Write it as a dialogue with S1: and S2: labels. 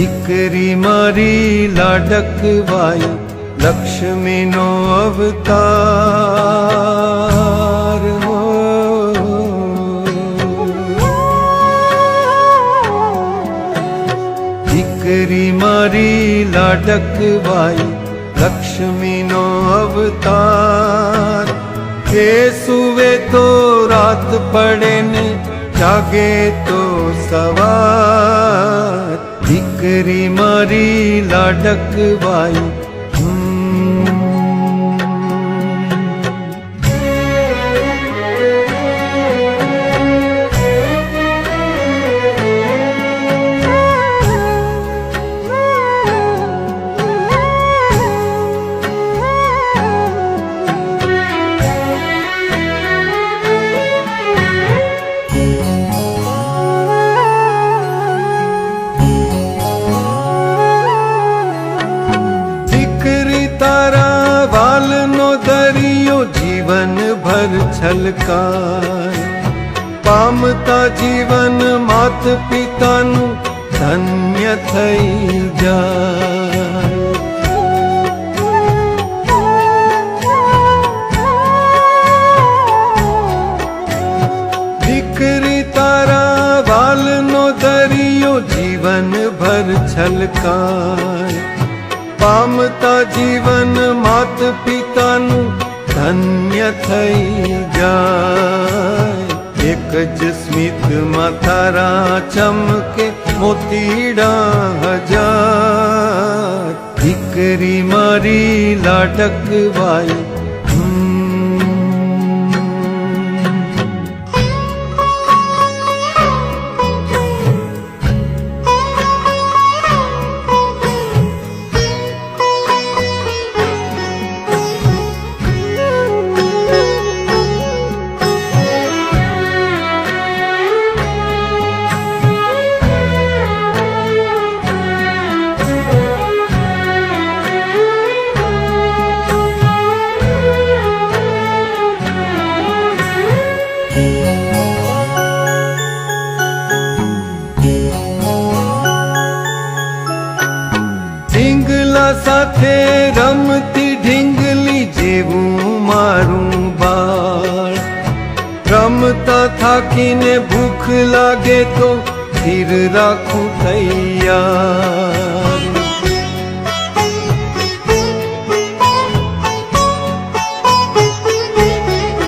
S1: દીકરી મારી લાડકવાઈ લક્ષ્મીનો અવતાર હો. દીકરી મારી લાડકવાઈ લક્ષ્મીનો અવતાર. કે સુવે તો રાત પડે ને જાગે તો સવાર. દીકરી મારી લાડકવાઈ જીવન ભર છલકાય. પામતા જીવન માત પિતાનું ધન્ય થઈ જાય. દીકરી તારા વાલનો દરિયો જીવન ભર છલકાય. પામતા જીવન માત પિતાનું ધન્ય થઈ જાય. એક જ સ્મિતમાં તારા ચમકે મોતીડા હજાર. દીકરી મારી લાડકવાઈ સાથે રમતી ઢીંગલી જેવું મારું બાળ. રમતા થાકીને ભૂખ લાગે તો સ્થિર રાખું તૈયાર.